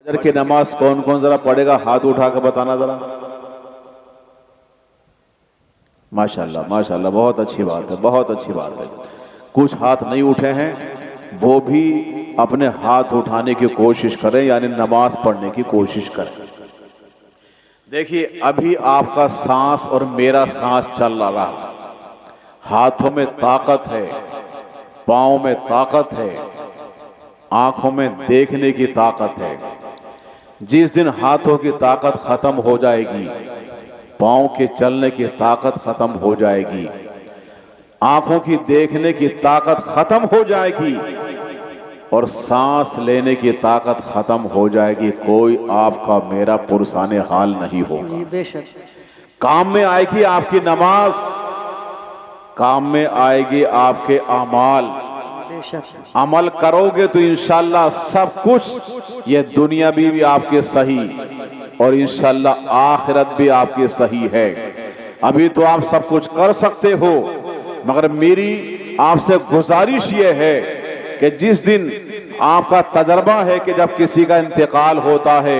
फजर की नमाज कौन कौन जरा पढ़ेगा, हाथ उठा कर बताना जरा। माशाल्लाह माशाल्लाह, बहुत अच्छी बात है, बहुत अच्छी बात है। कुछ हाथ नहीं उठे हैं, वो भी अपने हाथ उठाने की कोशिश करें, यानी नमाज पढ़ने की कोशिश करें। देखिए, अभी आपका सांस और मेरा सांस चल रहा, हाथों में ताकत है, पाँव में ताकत है, आंखों में देखने की ताकत है। जिस दिन हाथों की ताकत खत्म हो जाएगी, पाँव के चलने की ताकत खत्म हो जाएगी, आंखों की देखने की ताकत खत्म हो जाएगी और सांस लेने की ताकत खत्म हो जाएगी, कोई आपका मेरा पुरसाने हाल नहीं होगा। बेशक काम में आएगी आपकी नमाज, काम में आएगी आपके अमाल। अमल करोगे तो इंशाल्लाह सब कुछ, ये दुनिया भी आपके सही और इंशाल्लाह आखिरत भी आपकी सही है। अभी तो आप सब कुछ कर सकते हो, मगर मेरी आपसे गुजारिश ये है कि जिस दिन आपका तजर्बा है कि जब किसी का इंतकाल होता है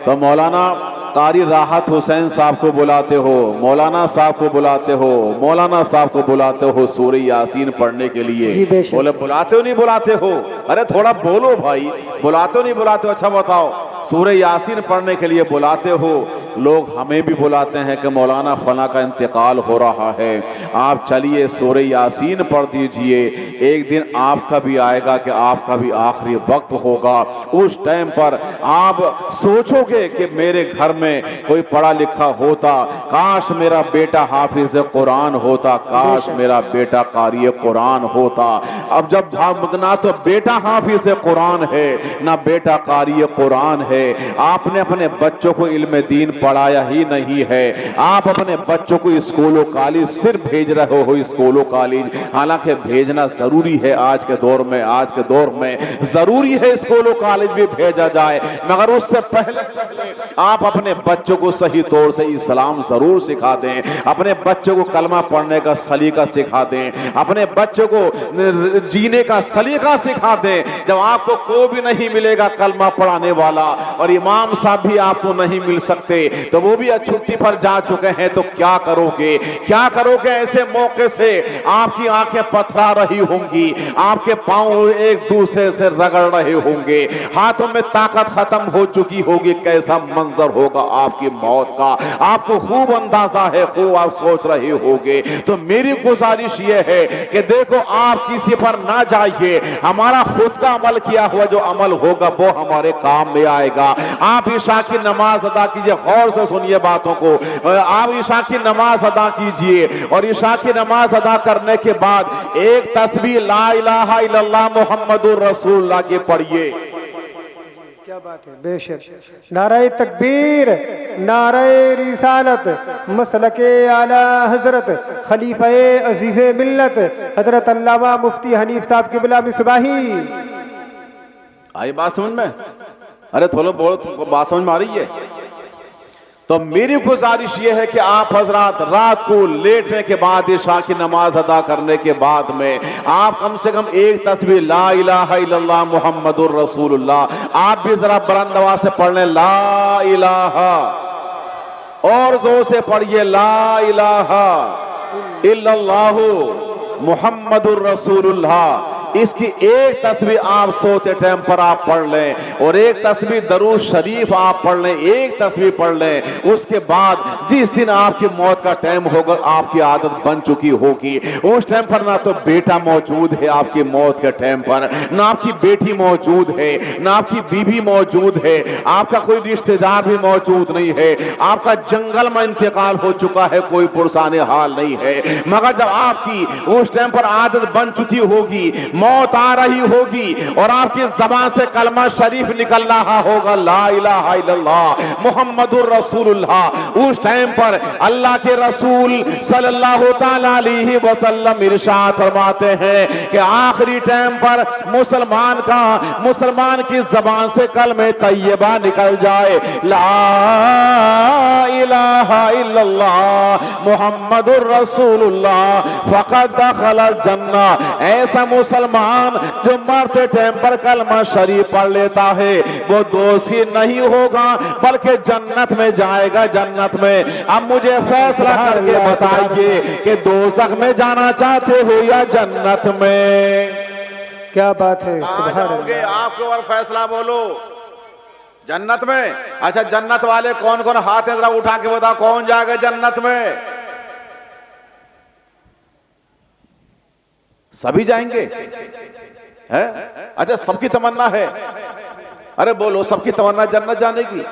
तो मौलाना कारी राहत हुसैन साहब को बुलाते हो, मौलाना साहब को बुलाते हो, मौलाना साहब को बुलाते हो सूरह यासीन पढ़ने के लिए। बोले बुलाते हो नहीं बुलाते हो? अरे थोड़ा बोलो भाई, बुलाते हो नहीं बुलाते हो? अच्छा बताओ, सूरह यासीन पढ़ने के लिए बुलाते हो। लोग हमें भी बुलाते हैं कि मौलाना फला का इंतकाल हो रहा है, आप चलिए सूरह यासीन पढ़ दीजिए। एक दिन आपका भी आएगा कि आपका भी आखिरी वक्त होगा। उस टाइम पर आप सोचोगे कि मेरे घर में कोई पढ़ा लिखा होता, काश मेरा बेटा हाफिज कुरान होता, काश मेरा बेटा कारी कुरान होता। अब जब ना तो बेटा हाफिज कुरान है ना बेटा कारी कुरान है, आपने अपने बच्चों को इल्म दीन पढ़ाया ही नहीं है। आप अपने बच्चों को स्कूलों कॉलेज सिर्फ भेज रहे हो, स्कूलों कॉलेज, हालांकि भेजना जरूरी है आज के दौर में, आज के दौर में जरूरी है स्कूलों कॉलेज भी भेजा जाए, मगर उससे पहले आप अपने बच्चों को सही तौर से इस्लाम जरूर सिखा दें, अपने बच्चों को कलमा पढ़ने का सलीका सिखा दें, अपने बच्चों को जीने का सलीका सिखा दें। जब आपको कोई भी नहीं मिलेगा कलमा पढ़ाने वाला और इमाम साहब भी आपको नहीं मिल सकते, तो वो भी छुट्टी पर जा चुके हैं, तो क्या करोगे? क्या करोगे? ऐसे मौके से आपकी आंखें पथरा रही होंगी, आपके पांव एक दूसरे से रगड़ रहे होंगे, हाथों में ताकत खत्म हो चुकी होगी। कैसा मंजर होगा आपकी मौत का, आपको खूब अंदाजा है, खूब आप सोच रहे होगे। तो मेरी गुजारिश ये है कि देखो, आप किसी पर ना जाइए, हमारा खुद का अमल किया हुआ जो अमल होगा वो हमारे काम में आएगा। आप ईशा की नमाज अदा कीजिए, गौर से सुनिए बातों को। आप ईशा की नमाज अदा कीजिए और ईशा की नमाज अदा करने के बाद एक तस्बीह ला इलाहा इल्लल्लाह मुहम्मदुर रसूलुल्लाह की पढ़िए। क्या बात है, बेशक। नारे तकबीर, नारे रिसालत, मसलके आला हजरत खलीफे अजीज़े मिल्लत हजरत अल्लामा मुफ्ती हनीफ साहब किबला मिसबाही। आई बात समझ में? अरे थोड़ा बहुत बात समझ में आ रही है? तो मेरी गुजारिश यह है कि आप हजरात रात को लेटने के बाद इशा की नमाज अदा करने के बाद में आप कम से कम एक तस्बीह ला इलाहा इल्लल्लाह मुहम्मदुर रसूलुल्लाह आप भी जरा बुलंद आवाज से पढ़ लें। ला इलाहा, और जोर से पढ़िए, ला इलाहा इल्लल्लाहु मुहम्मदुर रसूलुल्लाह। इसकी एक तस्बीह आप सोते टाइम पर आप पढ़ लें और एक तस्बीह दरूद शरीफ आप पढ़ लें, एक तस्बीह पढ़ लें। उसके बाद जिस दिन आपकी मौत का टाइम होगा, आपकी आदत बन चुकी होगी, उस टाइम पर ना तो बेटा मौजूद है आपकी मौत के टाइम पर, ना आपकी बेटी मौजूद है, ना आपकी बीवी मौजूद है, आपका कोई रिश्तेदार भी मौजूद नहीं है, आपका जंगल में इंतकाल हो चुका है, कोई पुरसाने हाल नहीं है। मगर जब आपकी उस टाइम पर आदत बन चुकी होगी, मौत आ रही होगी और आपकी ज़बान से कलमा शरीफ निकल रहा होगा, ला इलाहा इल्लल्लाह मुहम्मदुर रसूलुल्लाह, उस टाइम पर अल्लाह के रसूल सल्लल्लाहु तआला अलैहि वसल्लम इरशाद फरमाते हैं कि आखिरी टाइम पर मुसलमान की ज़बान से कलमे तैयबा निकल जाए, ला इलाहा इल्लल्लाह मुहम्मदुर रसूलुल्लाह फ़क़द दख़लल जन्नह। ऐसा मुसलमान मुसलमान जो मरते टाइम पर कलमा शरीफ पढ़ लेता है वो दोषी नहीं होगा बल्कि जन्नत में जाएगा, जन्नत में। अब मुझे फैसला करके बताइए कि दोज़ख में जाना चाहते हो या जन्नत में? क्या बात है, कहाँ जाओगे? आपके ऊपर फैसला, बोलो। जन्नत में? अच्छा, जन्नत वाले कौन कौन हाथ है जरा उठा के बताओ, कौन जाएगा जन्नत में? सभी जाएंगे है? अच्छा, सबकी तमन्ना है? अरे बोलो, सबकी तमन्ना जन्नत जाने की?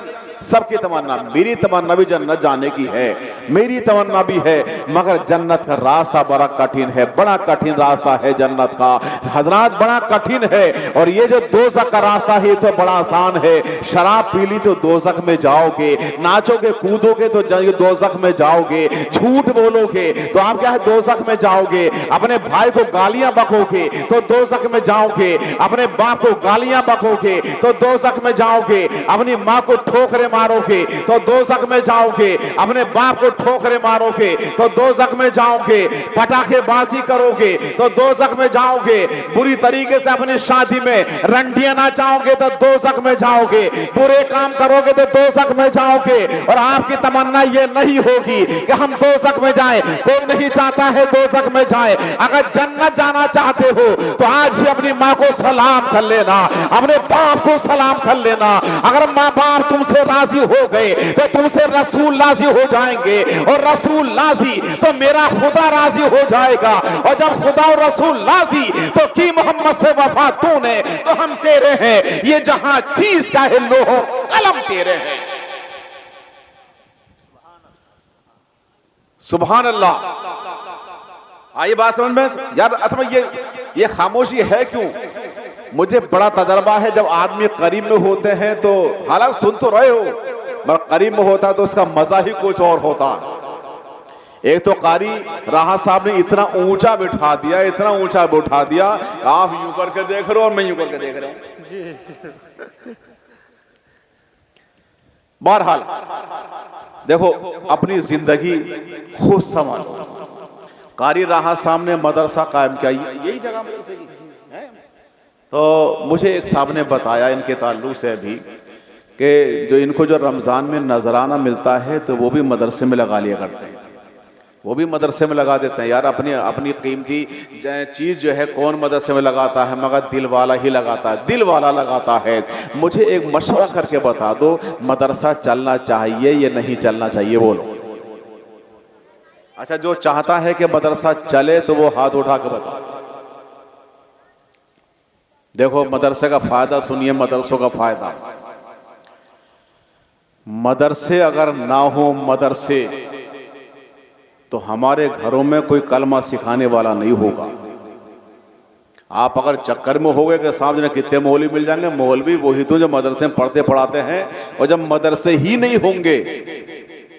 सबकी तमन्ना, मेरी तमन्ना भी जन्नत जाने की है, मेरी तमन्ना भी है, मगर जन्नत का रास्ता बड़ा कठिन है, बड़ा कठिन रास्ता है जन्नत का हजरात, बड़ा कठिन है। और ये जो दोज़ख का रास्ता है तो बड़ा आसान है। शराब पी ली तो दोज़ख में जाओगे, नाचोगे कूदोगे तो दोज़ख में जाओगे, झूठ बोलोगे तो आप क्या है दोज़ख में जाओगे, अपने भाई को गालियां बकोगे तो दोज़ख में जाओगे, अपने बाप को गालियां बकोगे तो दोज़ख में जाओगे, अपनी माँ को ठोकरे मारोगे तो दोज़ख में जाओगे, अपने बाप को ठोकरे मारोगे तो दोज़ख में जाओगे, पटाखेबाजी करोगे तो दोज़ख में जाओगे, बुरी तरीके से अपनी शादी में रंडियां नाचाओगे तो दोज़ख में जाओगे, बुरे काम करोगे तो दोज़ख में जाओगे। और आपकी तमन्ना ये नहीं होगी कि हम दोज़ख में जाएं, कोई नहीं चाहता है दोज़ख में जाए। अगर जन्नत जाना चाहते हो तो आज ही अपनी माँ को सलाम कर लेना, अपने बाप को सलाम कर लेना। अगर माँ बाप तुमसे राजी हो गए तो तुमसे रसूल राजी हो जाएंगे, और रसूल राजी तो मेरा खुदा राजी हो जाएगा, और जब खुदा और रसूल राजी तो की मोहम्मद से वफा तूने तो हम तेरे हैं, ये जहां चीज का है लोहो कलम तेरे हैं। सुभान अल्लाह। आइए बात समझ में यार, असल में ये खामोशी है क्यों? मुझे बड़ा तजर्बा है, जब आदमी करीब में होते हैं तो हालांकि सुन तो रहे हो, मगर करीब में होता है तो उसका मजा ही कुछ और होता। एक तो कारी राहत साहब ने इतना ऊंचा बिठा दिया, इतना ऊंचा बिठा दिया, आप यूं करके देख रहे हो और मैं यूं करके देख रहा हूं। बहरहाल देखो, अपनी जिंदगी खुद संभालो। कारी राहत साहब ने मदरसा कायम किया, यही जगह मदरसे की है। तो मुझे एक साहब ने बताया इनके ताल्लुक से भी कि जो इनको जो रमज़ान में नजराना मिलता है तो वो भी मदरसे में लगा लिया करते हैं, वो भी मदरसे में लगा देते हैं। यार अपनी कीमती चीज़ जो है कौन मदरसे में लगाता है, मगर दिल वाला ही लगाता है, दिल वाला लगाता है। मुझे एक मशवरा करके बता दो, मदरसा चलना चाहिए या नहीं चलना चाहिए, बोलो। अच्छा, जो चाहता है कि मदरसा चले तो वो हाथ उठा के बताओ। देखो मदरसे का फायदा सुनिए, मदरसों का फायदा। मदरसे अगर ना हो मदरसे तो हमारे घरों में कोई कलमा सिखाने वाला नहीं होगा। आप अगर चक्कर में हो गए कि साहब ने कितने मौलवी मिल जाएंगे, मौलवी वही तो जो मदरसे में पढ़ते पढ़ाते हैं, और जब मदरसे ही नहीं होंगे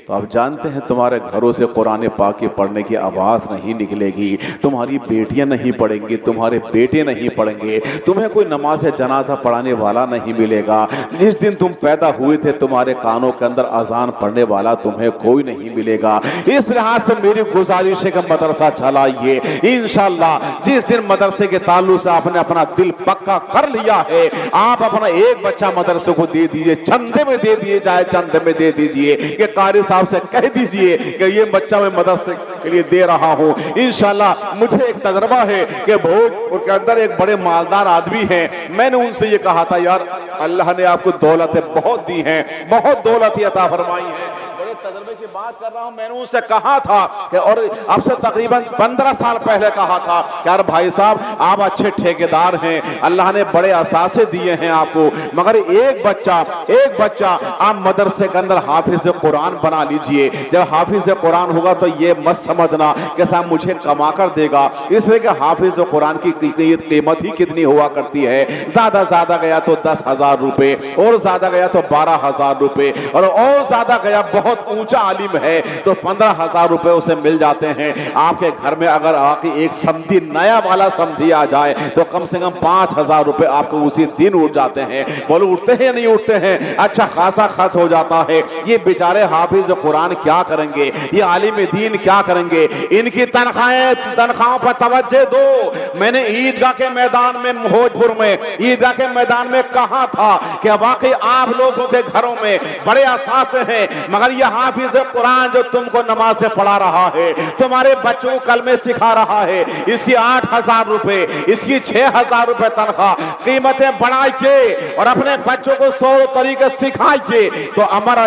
तो आप जानते हैं तुम्हारे घरों से कुरान पाक की पढ़ने की आवाज़ नहीं निकलेगी, तुम्हारी बेटियां नहीं पढ़ेंगी, तुम्हारे बेटे नहीं पढ़ेंगे, तुम्हें कोई नमाज जनाजा पढ़ाने वाला नहीं मिलेगा। जिस दिन तुम पैदा हुए थे तुम्हारे कानों के अंदर अजान पढ़ने वाला तुम्हें कोई नहीं मिलेगा। इस लिहाज से मेरी गुजारिश है कि मदरसा चलाइए इंशाअल्लाह। जिस दिन मदरसे के ताल्लुक से आपने अपना दिल पक्का कर लिया है, आप अपना एक बच्चा मदरसे को दे दीजिए, चंदे में दे दिए जाए, चंदे में दे दीजिए कि कारी साहब से कह दीजिए कि ये बच्चा मैं मदरसे के लिए दे रहा हूं। इंशाल्लाह मुझे एक तजर्बा है कि भोजपुर के अंदर एक बड़े मालदार आदमी हैं, मैंने उनसे ये कहा था, यार अल्लाह ने आपको दौलतें बहुत दी हैं, बहुत दौलत अता फरमाई है, बड़े तजर्बे की बात कर रहा हूं। मैंने उनसे कहा था कि, और अब से तकरीबन 15 साल पहले कहा था कि यार भाई साहब आप अच्छे ठेकेदार हैं, अल्लाह ने बड़े असासे दिए हैं आपको, मगर एक बच्चा आप मदरसे के अंदर हाफिज कुरान बना लीजिए। जब हाफिज कुरान होगा तो ये मत समझना कि साहब मुझे कमा कर देगा, इसलिए कि हाफिज कुरान की कीमत ही कितनी हुआ करती है, ज्यादा गया तो 10,000 रुपए, और ज्यादा गया तो 12,000 रुपए, और ज्यादा गया बहुत ऊंचा आलिम है तो 15,000 रुपए उसे मिल जाते हैं। आपके घर में अगर आके एक समधी नया वाला समधी आ जाए तो कम से कम 5,000 रुपए आपको उसी दिन उठ जाते हैं। बोलो उठते हैं नहीं उठते हैं? अच्छा खासा खर्च हो जाता है। ये बेचारे हाफिज कुरान क्या करेंगे, ये आलिम दीन क्या करेंगे? इनकी तनख्वाहों पर तवज्जो दो। मैंने ईदगाह के मैदान में, भोजपुर में ईदगाह के मैदान में कहा था कि वाकई आप लोगों के घरों में बड़े असासे हैं, मगर यह हाफिज कुरान जो तुमको नमाज से पढ़ा रहा है, तुम्हारे बच्चों को कलमे सिखा रहा है, इसकी 8,000 रुपए, इसकी 6,000 रुपए तनख्वाह, कीमतें बढ़ाइए और अपने बच्चों को 100 तरीके सिखाइए। तो अमर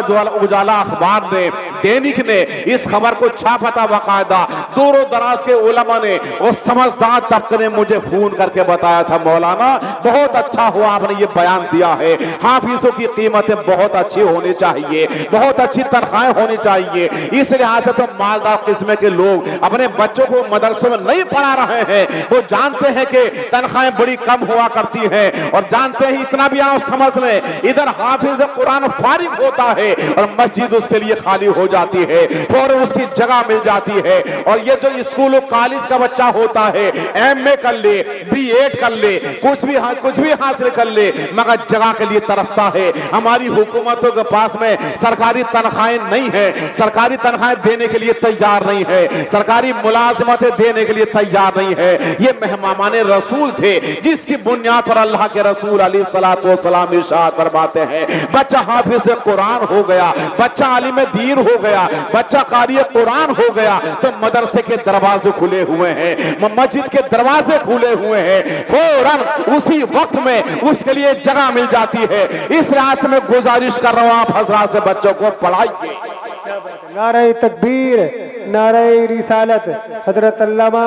उजाला अखबार ने, दैनिक ने इस खबर को छापा था बाकायदा। दूर दराज के उलमा ने, उस समझदार तबके ने मुझे फोन करके बताया था, मौलाना बहुत अच्छा हुआ आपने ये बयान दिया है, हाफिजों की कीमतें बहुत अच्छी होनी चाहिए, बहुत अच्छी तनख्वाहें होनी चाहिए। इस लिहाज से तो मालदार किस्म के लोग अपने बच्चों को मदरसे में नहीं पढ़ा रहे हैं। वो जानते हैं कि तनख्वाहें बड़ी कम हुआ करती हैं और जानते हैं, इतना भी आप समझ लें, इधर हाफिज कुरान फारिग होता है और मस्जिद उसके लिए खाली हो जाती है, फौरन उसकी जगह मिल जाती है। और ये जो स्कूल और कॉलेज का बच्चा होता है, एमए कर ले, बीएड कर ले, कुछ भी हासिल कर ले, मगर जगह के लिए तरसता है। हमारी हुकूमतों के पास में सरकारी तनख्वाहें नहीं है, सरकारी तनख्वाहें देने के लिए तैयार नहीं है, सरकारी मुलाजमतें देने के लिए तैयार नहीं है। ये मेहमान रसूल थे जिसकी बुनियाद पर अल्लाह के रसूल अलैहिस्सलातु वस्सलाम इरशाद फरमाते हैं, बच्चा हाफिज कुरान हो गया, बच्चा आलिम दीन हो गया, बच्चा कारी कुरान हो गया, तो मदरसे के दरवाजे खुले हुए हैं, मस्जिद के दरवाजे खुले हुए हैं, फौरन उसी वक्त में उसके लिए जगह मिल जाती है। इस रास्ते में गुजारिश कर रहा हूं, आप हजरात से बच्चों को पढ़ाइए। नारे तकबीर, नारे रिसालत। हजरत अल्लामा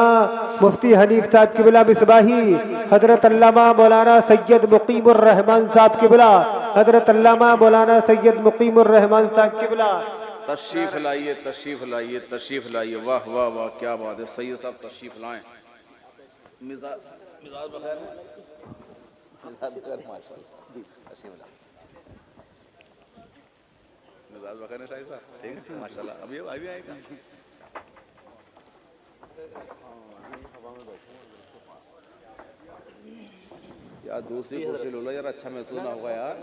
मुफ्ती हनीफ साहब किबला मिसबाही, हजरत अल्लामा मौलाना सैयद मुकीमुर रहमान साहब किबला, हजरत अल्लामा मौलाना सैयद मुकीमुर रहमान साहब किबला। तशरीफ लाइए, तशरीफ लाइए, तशरीफ लाइए। वाह वाह वाह, क्या बात है। सैयद साहब तशरीफ लाएं। मिजाज बगैर माशाल्लाह जी, तशरीफ लाएं। मिजाज बगैर है साहब, ठीक है माशाल्लाह। अभी आएगा। यार दूसरी कुर्सी लो लो यार, अच्छा महसूस ना होगा यार।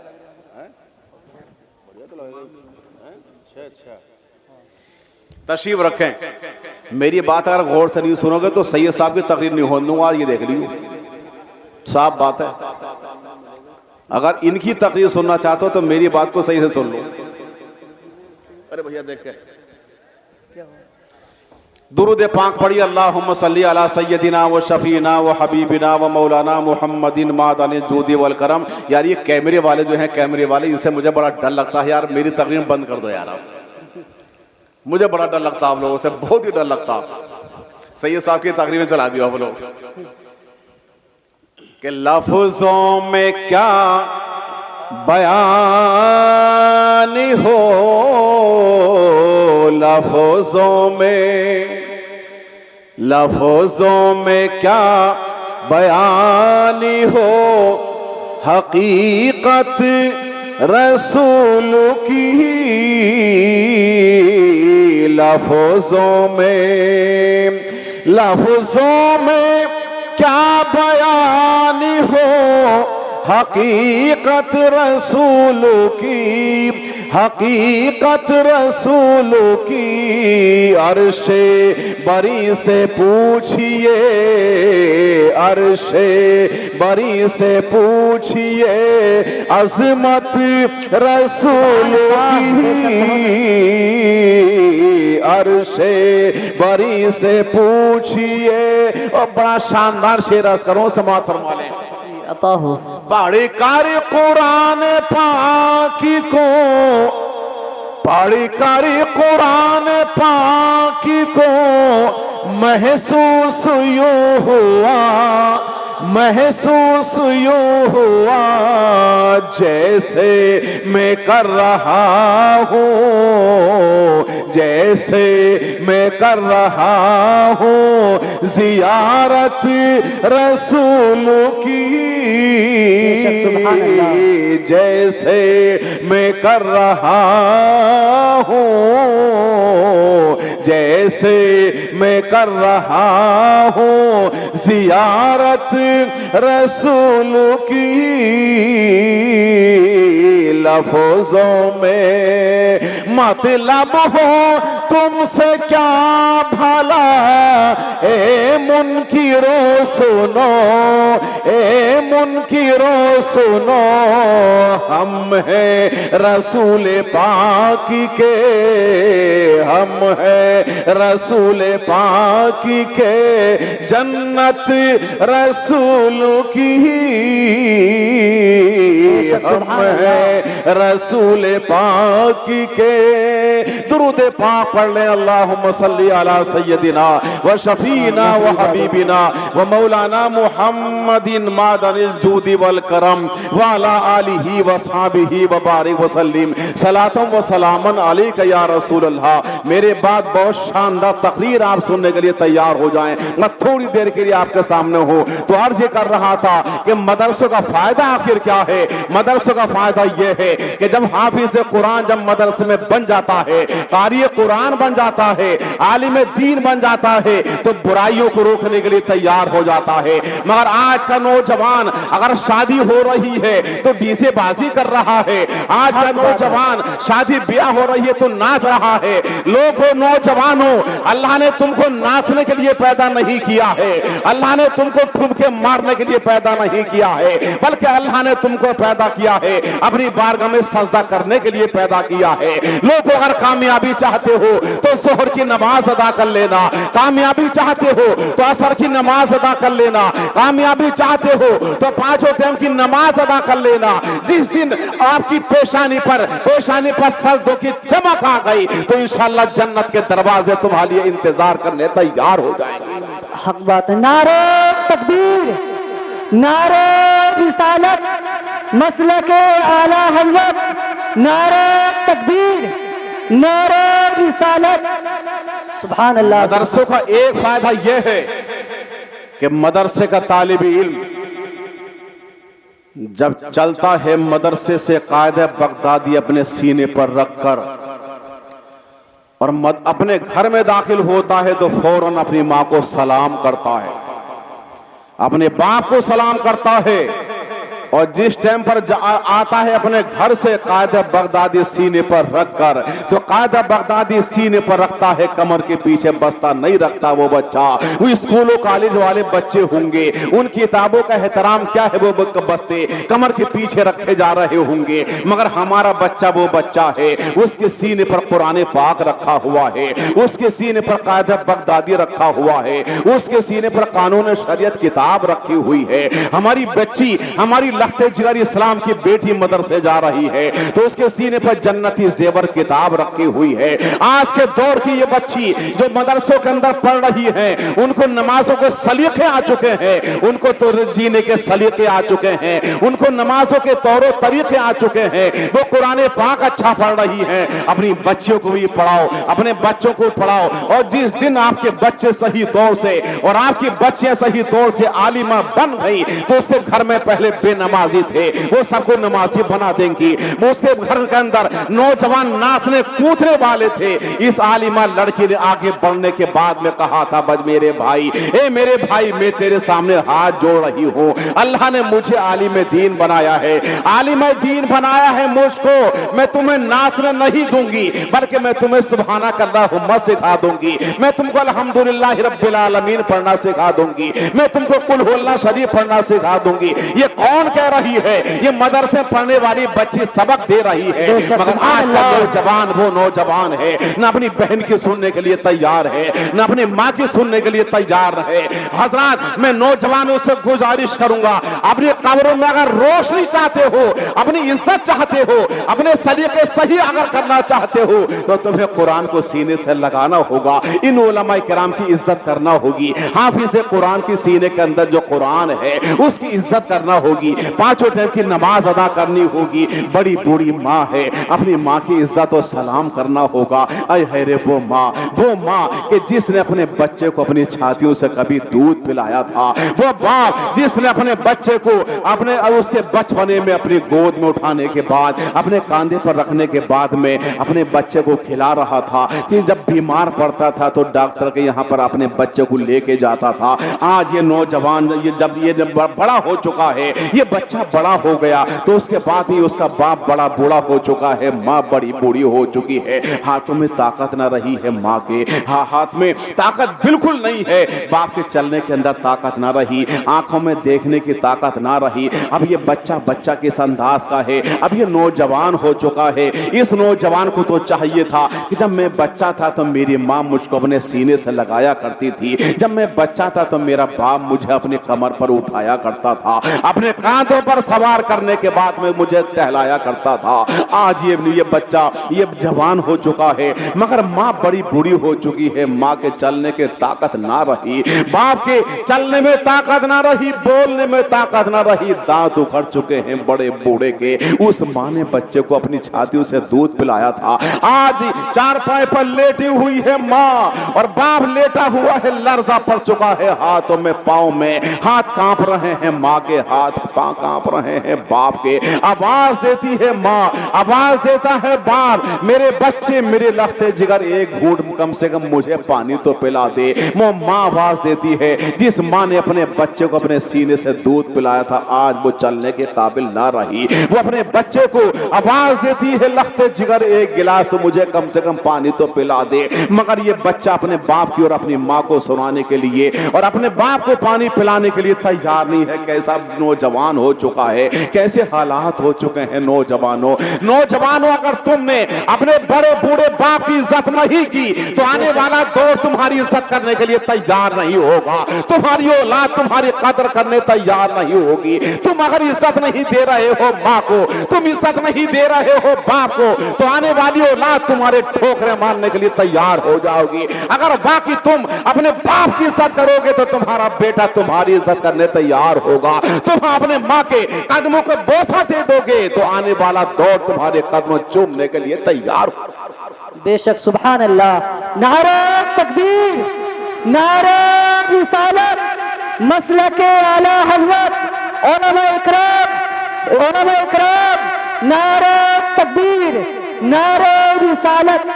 बढ़िया तो लगेगा। अच्छा तशरीफ रखें। मेरी बात अगर गौर से नहीं सुनोगे तो सैयद साहब की तकरीर नहीं होने दूंगा, ये देख लियो, साफ बात है। अगर इनकी तकरीर सुनना चाहते हो तो मेरी बात को सही से सुन लो। अरे भैया देख के दुरूद पाक पढ़ी, अल्लाहुम्मा सल्ली अला सय्यदिना व शफीना व हबीबिना व मौलाना मुहम्मदिन मादान जूदी वल करम। यार ये कैमरे वाले जो हैं, कैमरे वाले, इनसे मुझे बड़ा डर लगता है यार। मेरी तकरीर बंद कर दो यार, आप मुझे बड़ा डर लगता है आप लोगों से, बहुत ही डर लगता है। सैयद साहब की तकरीर में चला दिया आप लोग कि लफ्जों में क्या बयान हो, लफ्जों में क्या बयान हो, हकीकत रसूल की लफ्जों में क्या बयान हो, हकीकत रसूल की, हकीकत रसूल की। अर्शे बरी से पूछिए, अर्शे बरी से पूछिए, अज़मत रसूल की। अर्शे बरी से पूछिए। और बड़ा शानदार शेर अर्ज़ करो, समाअत फरमा लें। पढ़ी कर कुरान पाकी को, पढ़ी कर कुरान पाकी को, महसूस यूं हुआ, महसूस यूं हुआ, जैसे मैं कर रहा हूँ, जैसे मैं कर रहा हूँ ज़ियारत रसूल की। जैसे मैं कर रहा हूँ, जैसे मैं कर रहा हूँ ज़ियारत रसूल की। लफ्जों में मतलब हो तुमसे क्या भला, ए मुनकिरों सुनो, ए मुनकिरों सुनो, हम हैं रसूल पाक के, हम हैं रसूल पाक के, जन्नत रसूल की, हम हैं रसूल पाक के। दुरूद पाक पढ़ ले, अल्लाहुम्मा सल्ली अला सय्यदिना व शफीना व हबीबिना व मौलाना मुहम्मदिन मादनिल जूदी वल करम व अला आलिही व सहाबिही व बारिक व सल्लिम सलातम व सलामन अलैका या रसूल अल्लाह। मेरे बाद बहुत शानदार तकरीर आप सुनने के लिए तैयार हो जाएं। मैं थोड़ी देर के लिए आपके सामने हूं तो अर्ज ये कर रहा था कि मदरसों का फायदा आखिर क्या है। मदरसों का फायदा यह है कि जब हाफिज कुरान जब मदरसे में बन जाता है, कारी कुरान बन जाता है, आलिम दीन बन जाता है, तो बुराइयों को रोकने के लिए तैयार हो जाता है। मगर आज का नौजवान अगर शादी हो रही है तो डीजे बाजी कर रहा है, आज का नौजवान शादी ब्याह हो रही है तो नाच रहा है। लोगों नौजवानों, अल्लाह ने तुमको नाचने के लिए पैदा नहीं किया है, अल्लाह ने तुमको ठुमके मारने के लिए पैदा नहीं किया है, बल्कि अल्लाह ने तुमको पैदा किया है अपनी बारगाह में सजदा करने के लिए पैदा किया है। लोगों अगर कामयाबी चाहते हो तो जोहर की नमाज अदा कर लेना, कामयाबी चाहते हो तो असर की नमाज अदा कर लेना, कामयाबी चाहते हो तो पांचों टाइम की नमाज अदा कर लेना। जिस दिन आपकी पेशानी पर सजदों की चमक आ गई तो इंशाअल्लाह जन्नत के दरवाजे तुम्हारे लिए इंतजार करने तैयार हो जाएंगे। हक बात है। नारे तकबीर, नारे रिसालत, मसलके आला हज़रत, नारे तकबीर, नारे रिसालत, सुभान अल्लाह। मदरसों का एक फायदा यह है कि मदरसे का तालिब इल्म जब चलता है मदरसे से कायदे बगदादी अपने सीने पर रखकर और अपने घर में दाखिल होता है तो फौरन अपनी माँ को सलाम करता है, अपने बाप को सलाम करता है, और जिस टाइम पर आता है अपने घर से कायदा बगदादी सीने पर रखकर, तो कायदा बगदादी सीने पर रखता है, कमर के पीछे बस्ता नहीं रखता वो बच्चा। वो स्कूलों कॉलेज वाले बच्चे होंगे, उन किताबों का एहतराम क्या है, वो बस्ते कमर के पीछे रखे जा रहे होंगे, मगर हमारा बच्चा वो बच्चा है, उसके सीने पर कुरान पाक रखा हुआ है, उसके सीने पर कायदा बगदादी रखा हुआ है, उसके सीने पर कानून शरीयत किताब रखी हुई है। हमारी बच्ची, हमारी लखते जिगर इस्लाम की बेटी मदरसे जा रही है तो उसके सीने पर जन्नती जेवर किताब रखी हुई है। आज के दौर की ये बच्ची जो मदरसों के अंदर पढ़ रही है, उनको नमाजों के सलीके आ चुके हैं, उनको तो जीने के सलीके आ चुके हैं, उनको नमाजों के तौर तरीके आ चुके हैं, वो कुरान पाक अच्छा पढ़ रही है। अपनी बच्चियों को भी पढ़ाओ, अपने बच्चों को पढ़ाओ, और जिस दिन आपके बच्चे सही दौर से और आपकी बच्चियां सही दौर से आलिमा बन गई तो उसके घर में पहले बेनमाजी थे वो सबको नमाजी बना देंगी। उसके घर के अंदर नौजवान नाचने कूदने वाले थे, इस आलिमा लड़की ने आगे बढ़ने के बाद में कहा था, बज मेरे भाई, ए मेरे भाई, मैं तेरे सामने हाथ जोड़ रही हूँ, अल्लाह ने मुझे आलिम दीन बनाया है, आलिम दीन बनाया है मुझको, मैं तुम्हें नाचने नहीं दूंगी बल्कि मैं तुम्हें सुभाना अल्लाहुम्मा सिखा दूंगी, मैं तुमको अल्हम्दुलिल्लाह रब्बिल आलमीन पढ़ना सिखा दूंगी, मैं तुमको कुल हुवल्लाह शरीफ पढ़ना सिखा दूंगी। ये कौन कह रही है? ये मदरसे पढ़ने वाली बच्ची सबक दे रही है, मगर आज का नौजवान वो नौजवान है न अपनी बहन की सुनने के लिए तैयार है, न अपनी माँ की सुनने के लिए तैयार है। हजरात, मैं नौजवानों से गुजारिश करूंगा, अपनी कब्रों में अगर रोशनी चाहते हो, अपनी इज्जत चाहते हो, अपने सलीके सही अगर करना चाहते हो तो तुम्हें कुरान को सीने से लगाना होगा, इन उलमा किराम की इज्जत करना होगी, हाफिज कुरान की सीने के अंदर जो कुरान है उसकी इज्जत करना होगी, पांचों टाइम की नमाज अदा करनी होगी। बड़ी बूढ़ी माँ है, अपनी माँ की इज्जत और सलाम करना होगा। अय है रे वो माँ कि जिसने अपने बच्चे को अपनी छातियों से कभी दूध पिलाया था, वो बाप जिसने अपने बच्चे को अपने उसके बचपने में अपनी गोद में उठाने के बाद, अपने कांधे पर रखने के बाद में अपने बच्चे को खिला रहा था, कि जब बीमार पड़ता था तो डॉक्टर के यहाँ पर अपने बच्चे को लेके जाता था। आज ये नौजवान जब बड़ा हो चुका है, ये बच्चा बड़ा हो गया तो उसके बाद ही उसका बाप बड़ा बूढ़ा हो चुका है, माँ बड़ी बूढ़ी हो चुकी है, हाथों में ताकत ना रही है माँ के, हाथ में ताकत बिल्कुल नहीं है, बाप के चलने के अंदर ताकत ना रही, आंखों में देखने की ताकत ना रही। अब ये बच्चा बच्चा किस अंदाज का है, अब ये नौजवान हो चुका है। इस नौजवान को तो चाहिए था कि जब मैं बच्चा था तो मेरी माँ मुझको अपने सीने से लगाया करती थी, जब मैं बच्चा था तो मेरा बाप मुझे अपने कमर पर उठाया करता था, अपने कांधों पर सवार करने के बाद में मुझे टहलाया करता था। आज ये बच्चा ये जवान हो चुका है मगर माँ बड़ी बूढ़ी हो चुकी है, माँ के चलने के ताकत ना रही, बाप के चलने में ताकत ना रही, बोलने में ताकत ना रही, दांत उखड़ चुके हैं बड़े बूढ़े के। उस माँ ने बच्चे को अपनी छातियों से दूध पिलाया था, आज चारपाई पर लेटी हुई है माँ और बाप लेटा हुआ है, लर्जा पड़ चुका है हाथों में पाँव में, हाथ कांप रहे हैं माँ के, हाथ पाँव कांप रहे हैं बाप के। आवाज देती है माँ, आवाज देता है बाप, मेरे बच्चे मेरे लखते जिगर एक घूंट कम से कम मुझे पानी तो पिला दे। वो माँ आवाज देती है, जिस माँ ने अपने बच्चे को अपने सीने से दूध पिलाया था आज वो चलने के काबिल ना रही, वो अपने बच्चे को आवाज देती है लखते जिगर एक गिलास तो मुझे कम से कम पानी तो पिला दे। मगर ये बच्चा अपने बाप की और अपनी माँ को सुनाने के लिए और अपने बाप को पानी पिलाने के लिए तैयार नहीं है। कैसा नौजवान हो चुका है, कैसे हालात हो चुके हैं नौजवानों। अगर तुमने अपने बड़े बूढ़े बाप की इज्जत नहीं की तो आने वाला दौर तुम्हारी इज्जत करने के लिए तैयार नहीं होगा, तुम्हारी औलाद तुम्हारी कदर करने तैयार नहीं होगी। तुम अगर इज्जत नहीं दे रहे हो माँ को, तुम इज्जत नहीं दे रहे हो बाप को, तो आने वाली औलाद तुम्हारे ठोकरे मारने के लिए तैयार हो जाओगी। अगर बाकी तुम अपने बाप की इज्जत करोगे तो तुम्हारा बेटा तुम्हारी इज्जत करने तैयार होगा। तुम अपने माँ के कदमों को बोसा दे दोगे तो आने वाला दौर तुम्हारे कदमों चूमने के लिए तैयार हो। बेशक, सुभान अल्लाह। नारे तकबीर, नारे रिसालत, मसलके आला हजरत, उलमा इकराम, नारे तकबीर, नारे रिसालत।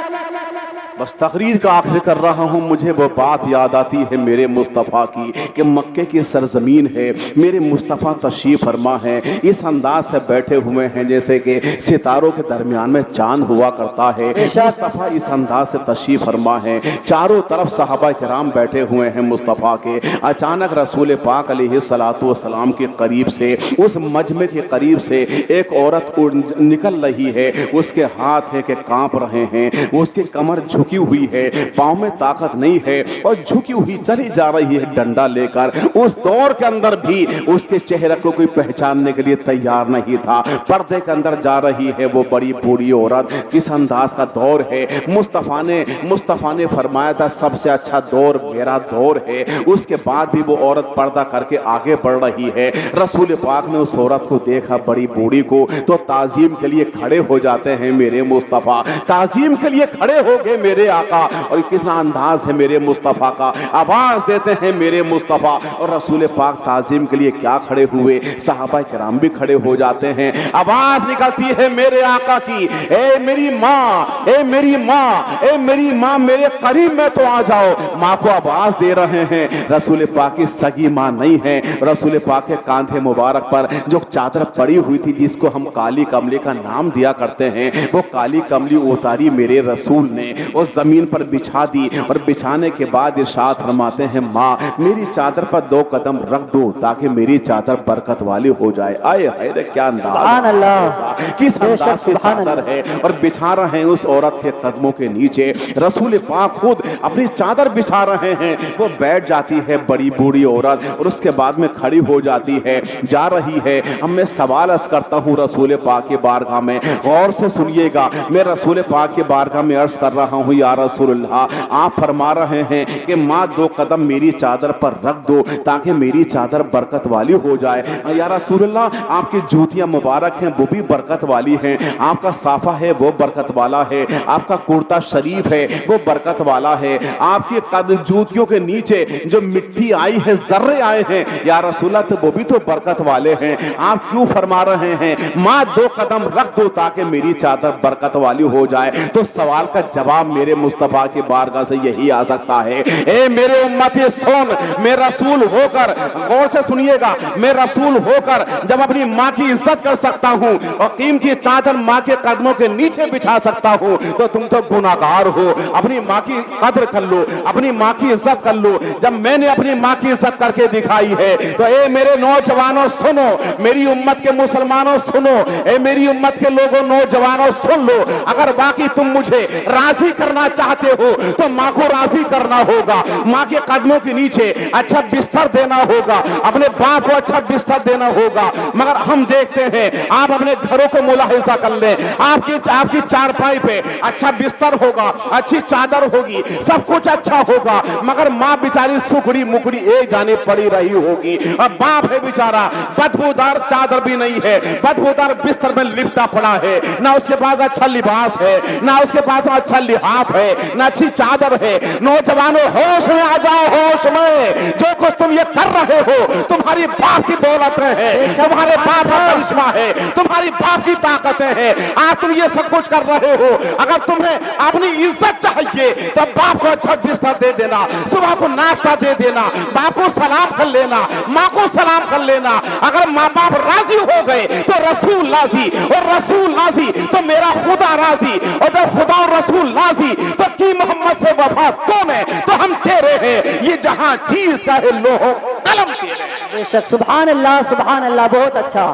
बस तकरीर का आखिर कर रहा हूँ, मुझे वो बात याद आती है मेरे मुस्तफ़ा की कि मक्के की सरजमीन है, मेरे मुस्तफ़ा तशरीफ़ फरमा है, इस अंदाज से बैठे हुए हैं जैसे कि सितारों के दरमियान में चांद हुआ करता है। मुस्तफ़ा इस अंदाज से तशरीफ़ फरमा है, चारों तरफ सहाबा किराम बैठे हुए हैं मुस्तफ़ा के। अचानक रसूल पाक अलैहिस्सलातु वस्सलाम के करीब से, उस मजमे के करीब से एक औरत निकल रही है, उसके हाथ है कि काँप रहे हैं, उसकी कमर झुकी हुई है, पाँव में ताकत नहीं है और झुकी हुई चली जा रही है डंडा लेकर। उस दौर के अंदर भी उसके चेहरे को कोई पहचानने के लिए तैयार नहीं था। पर्दे के अंदर जा रही है वो बड़ी बूढ़ी औरत। किस अंदाज का दौर है। मुस्तफ़ा ने फरमाया था सबसे अच्छा दौर मेरा दौर है। उसके बाद भी वो औरत पर्दा करके आगे बढ़ रही है। रसूल पाक ने उस औरत को देखा, बड़ी बूढ़ी को, तो ताजीम के लिए खड़े हो जाते हैं मेरे मुस्तफ़ा, ताजीम के लिए खड़े हो गए मेरे आका। और कितना अंदाज है मेरे मुस्तफ़ा का, आवाज देते हैं मेरे मुस्तफ़ा। और रसूल पाक ताजीम के लिए क्या खड़े हुए, सहाबा किराम भी खड़े हो जाते हैं। आवाज निकलती है मेरे आका की, ए मेरी माँ, ए मेरी माँ, ए मेरी माँ, मेरे करीब में तो आ जाओ। माँ को आवाज दे रहे हैं। रसूल पाक की सगी माँ नहीं है। रसूल पाक के कांधे मुबारक पर जो चादर पड़ी हुई थी, जिसको हम काली कमली का नाम दिया करते हैं, वो काली कमली उतारी मेरे रसूल ने, उस जमीन पर बिछा दी। और बिछाने के बाद इरशाद फरमाते हैं, माँ मेरी चादर पर 2 कदम रख दो ताकि मेरी चादर बरकत वाली हो जाए। आए हाय क्या अंदाज, किस अंदाज से चादर है। और बिछा रहे हैं उस औरत के कदमों के नीचे। रसूल पाक खुद अपनी चादर बिछा रहे हैं। वो बैठ जाती है बड़ी बूढ़ी औरत और उसके बाद में खड़ी हो जाती है, जा रही है। अब मैं सवाल अर्ज करता हूँ रसूल पाक की बारगाह में, गौर से सुनिएगा। मैं रसूल पाक की बारगाह में अर्ज कर रहा हूँ, या रसूलल्लाह, आप फरमा रहे हैं कि माँ 2 कदम मेरी चादर पर रख दो ताकि मेरी चादर बरकत वाली हो जाए। या रसूलल्लाह, आपकी जूतियां मुबारक हैं वो भी बरकत वाली हैं, आपका साफा है वो बरकत वाला है, आपका कुर्ता शरीफ है वो बरकत वाला है, आपकी कदम जूतियों के नीचे जो मिट्टी आई है, जर्रे आए हैं, या रसूलल्लाह, तो वो भी तो बरकत वाले हैं। आप क्यों फरमा रहे हैं माँ 2 कदम रख दो ताकि मेरी चादर बरकत वाली हो जाए? तो सवाल का जवाब मेरे मुस्तफा की बारगाह से यही आ सकता है। ए मेरे उम्मती सुन, मैं रसूल होकर, गौर से सुनिएगा, मैं रसूल होकर जब अपनी माँ की इज्जत कर सकता हूँ और कीमती चादर माँ के कदमों के नीचे बिछा सकता हूँ, तो तुम तो गुनाहगार हो। अपनी माँ की कदर कर लो, अपनी माँ की इज्जत कर लो। जब मैंने अपनी माँ की इज्जत करके दिखाई है, तो ए मेरे नौजवानों सुनो, मेरी उम्मत के मुसलमानों सुनो, ए मेरी उम्मत के लोगों नौजवानों सुन लो, अगर बाकी तुम मुझे राजी करना चाहते हो तो माँ को राजी करना होगा, माँ के कदमों के नीचे अच्छा बिस्तर देना होगा, अपने बाप को अच्छा बिस्तर देना होगा। मगर हम देखते हैं, आप अपने घरों को मुलाहिजा कर लें, आपकी चारपाई पे अच्छा बिस्तर होगा, अच्छी चादर होगी, सब कुछ अच्छा होगा, मगर माँ बेचारी सुखड़ी मुखड़ी एक जाने पड़ी रही होगी। और बाप है बेचारा, बदबूदार चादर भी नहीं है, बदबूदार बिस्तर में लिपटा पड़ा है, ना उसके पास अच्छा लिबास है, ना उसके पास अच्छा लिहाफ है, ना अच्छी चादर है। नौजवानों होश में आ जाओ, होश में। जो कुछ तुम ये कर रहे हो तुम्हारी बाप की दौलत है, तुम्हारे बाप का करिश्मा है, तुम्हारी बाप की ताकतें हैं। आज तुम ये सब कुछ कर रहे हो। अगर तुम्हें अपनी इज्जत चाहिए तो बाप को अच्छा बिस्तर दे देना, सुबह को नाश्ता दे देना, बाप को सलाम कर लेना, माँ को सलाम कर लेना। अगर माँ बाप राजी हो गए तो रसूल राजी, और रसूल राजी तो मेरा खुदा राजी, और जब खुदा और रसूल राजी तो की मोहम्मद से वफा तो मैं तो हम तेरे हैं। ये जहां चीज का है लोहो कलम तेरे। बेशक, सुभान अल्लाह, सुभान अल्लाह। बहुत अच्छा,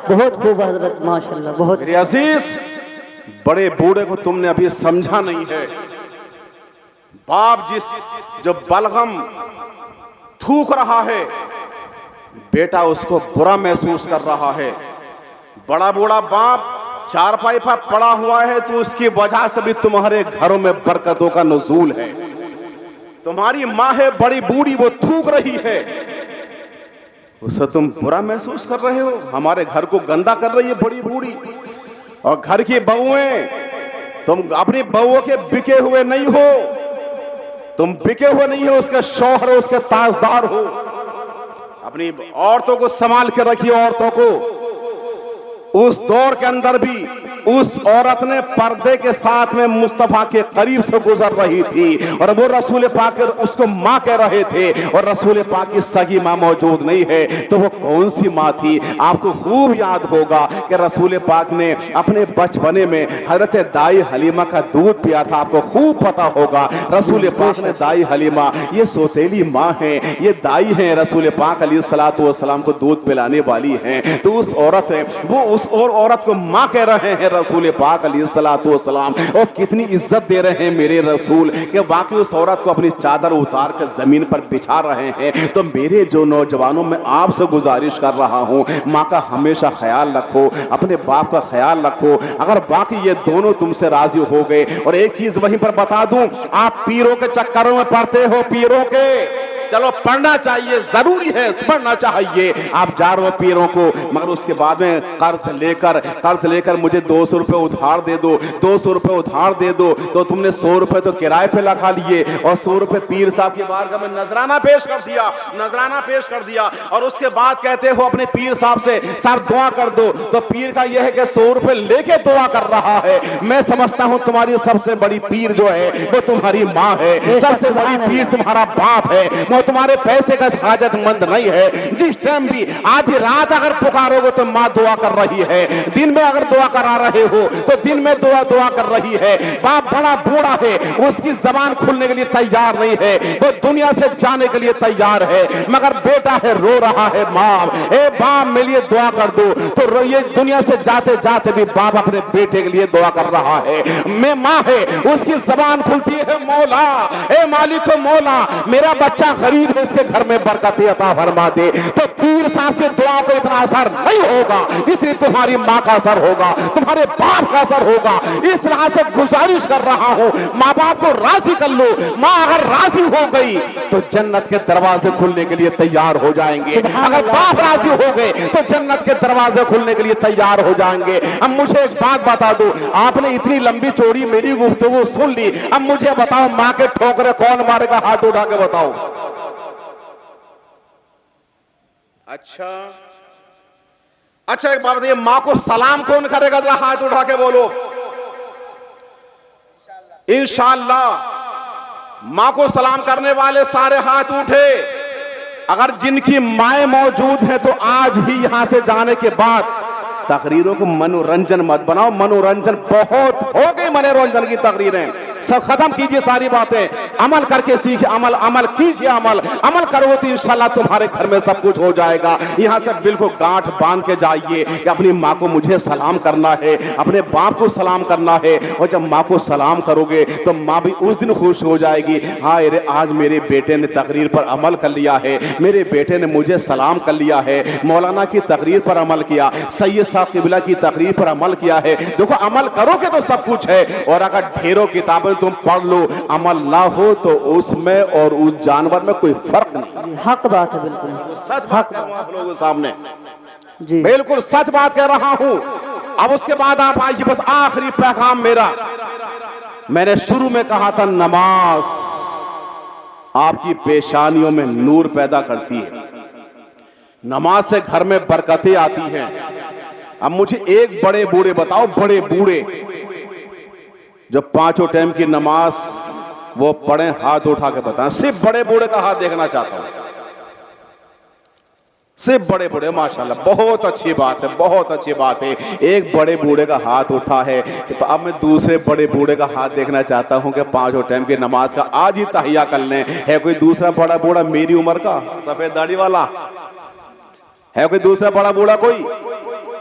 बहुत खूब हजरत, माशाल्लाह। बहुत मेरे अजीज, बड़े बूढ़े को तुमने अभी समझा नहीं है। बाप जो बलगम थूक रहा है, बेटा उसको बुरा महसूस कर रहा है। बड़ा बूढ़ा बाप चारपाई पर पड़ा हुआ है, तो उसकी वजह से भी तुम्हारे घरों में बरकतों का नुज़ूल है। तुम्हारी माँ है बड़ी बूढ़ी, वो थूक रही है, उससे तुम बुरा महसूस कर रहे हो। हमारे घर को गंदा कर रही है बड़ी बूढ़ी। और घर की बहुएं, तुम अपनी बहुओं के बिके हुए नहीं हो, तुम बिके हुए नहीं हो, उसके शौहर, उसके ताजदार हो। अपनी औरतों को संभाल के रखिए। औरतों को उस दौर के अंदर भी उस औरत ने पर्दे के साथ में मुस्तफा के करीब से गुजर रही थी, और वो रसूल पाक उसको माँ कह रहे थे, और रसूल पाक की सगी माँ मौजूद नहीं है, तो वो कौन सी माँ थी? आपको खूब याद होगा कि रसूल पाक ने अपने बचपने में हजरत दाई हलीमा का दूध पिया था। आपको खूब पता होगा, रसूल पाक ने दाई हलीमा, ये सौतेली माँ है, ये दाई है, रसूल पाक अलैहिस्सलातु वस्सलाम को दूध पिलाने वाली हैं। तो उस औरत है, वो उस और औरत को माँ कह रहे हैं रसूल पाक अलैहिस्सलातु वस्सलाम। और कितनी इज्जत दे रहे हैं मेरे रसूल कि वाकई उस औरत को अपनी चादर उतार कर जमीन पर बिछा रहे हैं। तो मेरे जो नौजवानों में आपसे गुजारिश कर रहा हूँ, माँ का हमेशा ख्याल रखो, अपने बाप का ख्याल रखो। अगर बाकी ये दोनों तुमसे राजी हो गए, और एक चीज वहीं पर बता दूं, आप पीरों के चक्करों में पड़ते हो, पीरों के, चलो पढ़ना चाहिए, जरूरी है पढ़ना चाहिए, आप जा रहे हो पीरों को, मगर उसके बाद में कर्ज लेकर मुझे 200 रुपए उधार दे दो, 200 रुपए उधार दे दो, तो तुमने 100 रुपए तो किराए पे लगा लिए, और 100 रुपए पीर साहब की बारगाह में नजराना पेश कर दिया, और उसके बाद कहते हो अपने पीर साहब से, साहब दुआ कर दो। तो पीर का यह है कि 100 रुपए लेके दुआ कर रहा है। मैं समझता हूँ तुम्हारी सबसे बड़ी पीर जो है वो तुम्हारी माँ है, सबसे बड़ी पीर तुम्हारा बाप है, वो तुम्हारे पैसे का हाजतमंद नहीं है। जिस टाइम भी आधी रात अगर पुकारोगे तो माँ दुआ कर रही है, दिन में अगर दुआ करा रहे हो तो दिन में दुआ कर रही है। बाप बड़ा बूढ़ा है, उसकी जबान खुलने के लिए तैयार नहीं है, वो दुनिया से जाने के लिए तैयार है, मगर बेटा है रो रहा है, माँ ए बाप मेरे लिए दुआ कर दो। तो ये दुनिया से जाते जाते भी बाप अपने बेटे के लिए दुआ कर रहा है। मैं माँ है, उसकी जबान खुलती है, मौला ए मालिक मौला मेरा बच्चा गरीब है, इसके घर में बरकत अता फरमा दे। तो पीर साहब की दुआ को इतना असर नहीं होगा जितनी तुम्हारी माँ का असर होगा, तुम्हारे बाप का असर होगा। इस राह से गुजारिश कर रहा हूँ, माँ बाप को राजी कर लो। माँ अगर राजी हो गई तो जन्नत के दरवाजे खुलने के लिए तैयार हो जाएंगे, अगर बाप राजी हो गए तो जन्नत के दरवाजे खुलने के लिए तैयार हो जाएंगे। अब मुझे एक बात बता दो, आपने इतनी लंबी चौड़ी मेरी गुफ्तगू सुन ली, अब मुझे बताओ माँ के ठोकरे कौन मारेगा? हाथ उठा के बताओ। अच्छा एक बात बताइए, माँ को सलाम कौन करेगा? जरा हाथ उठा के बोलो। इंशाअल्लाह माँ को सलाम करने वाले सारे हाथ उठे। अगर जिनकी माएँ मौजूद हैं तो आज ही यहां से जाने के बाद तकरीरों को मनोरंजन मत बनाओ। मनोरंजन बहुत हो गई, मनोरंजन की तकरीरें सब खत्म कीजिए। सारी बातें अमल करके सीखिए, अमल कीजिए। अमल करो तो इंशाल्लाह तुम्हारे घर में सब कुछ हो जाएगा। यहाँ से बिल्कुल गांठ बांध के जाइए कि अपनी माँ को मुझे सलाम करना है, अपने बाप को सलाम करना है। और जब माँ को सलाम करोगे तो माँ भी उस दिन खुश हो जाएगी, हाँ अरे आज मेरे बेटे ने तकरीर पर अमल कर लिया है, मेरे बेटे ने मुझे सलाम कर लिया है, मौलाना की तकरीर पर अमल किया, सैयद साहब क़िबला की तकरीर पर अमल किया है। देखो अमल करोगे तो सब कुछ है। और अगर ढेरों किताबें तुम पढ़ लो, अमल ना हो तो उसमें और उस जानवर में कोई फर्क नहीं। हक बात है, बिल्कुल सच बात कह रहा हूं आप लोगों के सामने जी, बिल्कुल सच बात कह रहा हूं। अब उसके बाद आप आइए, बस आखिरी पैगाम मेरा, मैंने शुरू में कहा था नमाज आपकी पेशानियों में नूर पैदा करती है, नमाज से घर में बरकतें आती हैं। अब मुझे एक बड़े बूढ़े बताओ, बड़े बूढ़े जो पांचों टाइम की नमाज वो पढ़े, हाथ उठा के बताएं। सिर्फ बड़े बूढ़े का हाथ देखना चाहता हूं, सिर्फ बड़े बूढ़े। माशाल्लाह बहुत अच्छी बात है, बहुत अच्छी बात है। एक बड़े बूढ़े का हाथ उठा है, तो अब मैं दूसरे बड़े बूढ़े का हाथ देखना चाहता हूं कि पांचों टाइम की नमाज का आज ही तहिया कर लें। है कोई दूसरा बड़ा बूढ़ा मेरी उम्र का, सफेद दाढ़ी वाला? है कोई दूसरा बड़ा बूढ़ा कोई?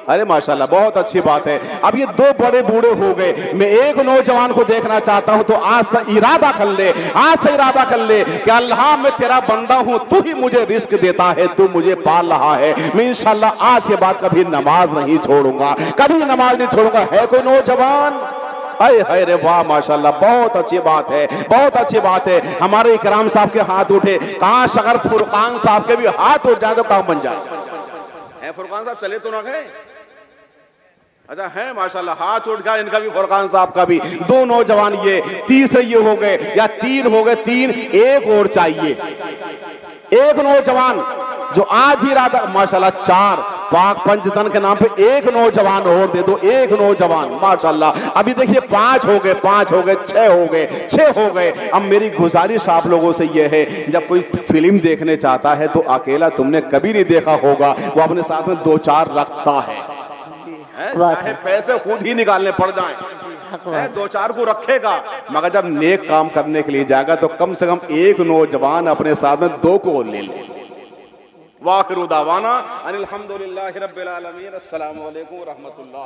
अरे माशाल्लाह बहुत अच्छी बात है। अब ये दो बड़े बूढ़े हो गए, मैं एक नौजवान को देखना चाहता हूं। तो आज से इरादा कर ले, आज से इरादा कर ले कि अल्लाह मैं तेरा बंदा हूं, तू ही मुझे रिस्क देता है, तू मुझे पाल रहा है। मैं इंशाल्लाह आज के बाद कभी नमाज नहीं छोड़ूंगा, कभी नमाज नहीं छोड़ूंगा। है कोई नौजवान? अरे हाय रे वाह माशाल्लाह बहुत अच्छी बात है, बहुत अच्छी बात है। हमारे इकराम साहब के हाथ उठे, काश अगर फुरकान साहब के भी हाथ उठ जाए तो काम बन जाए। फुरकान साहब चले तो ना गए? अच्छा है माशाल्लाह, हाथ उठ गया इनका भी, फुरकान साहब का भी। दो नौजवान ये, तीसरे ये हो गए या तीन हो गए, तीन एक और चाहिए। एक नौजवान जो आज ही रात माशाल्लाह, चार पाक पंचतन के नाम पे एक नौजवान और दे दो, एक नौजवान माशाल्लाह। अभी देखिए पांच हो गए, पांच हो गए, छह हो गए, छह हो गए। अब मेरी गुजारिश आप लोगों से यह है, जब कोई फिल्म देखने चाहता है तो अकेला तुमने कभी नहीं देखा होगा, वो अपने साथ में दो चार रखता है, चाहे पैसे खुद ही निकालने पड़ जाएं, दो चार को रखेगा। मगर जब नेक काम करने के लिए जाएगा तो कम से कम एक नौजवान अपने साथ में दो को ले ले। वाखिरु दावाना अनिल हम्दुलिल्लाहि रब्बिल आलमीन। अस्सलामु अलैकुम व रहमतुल्लाह।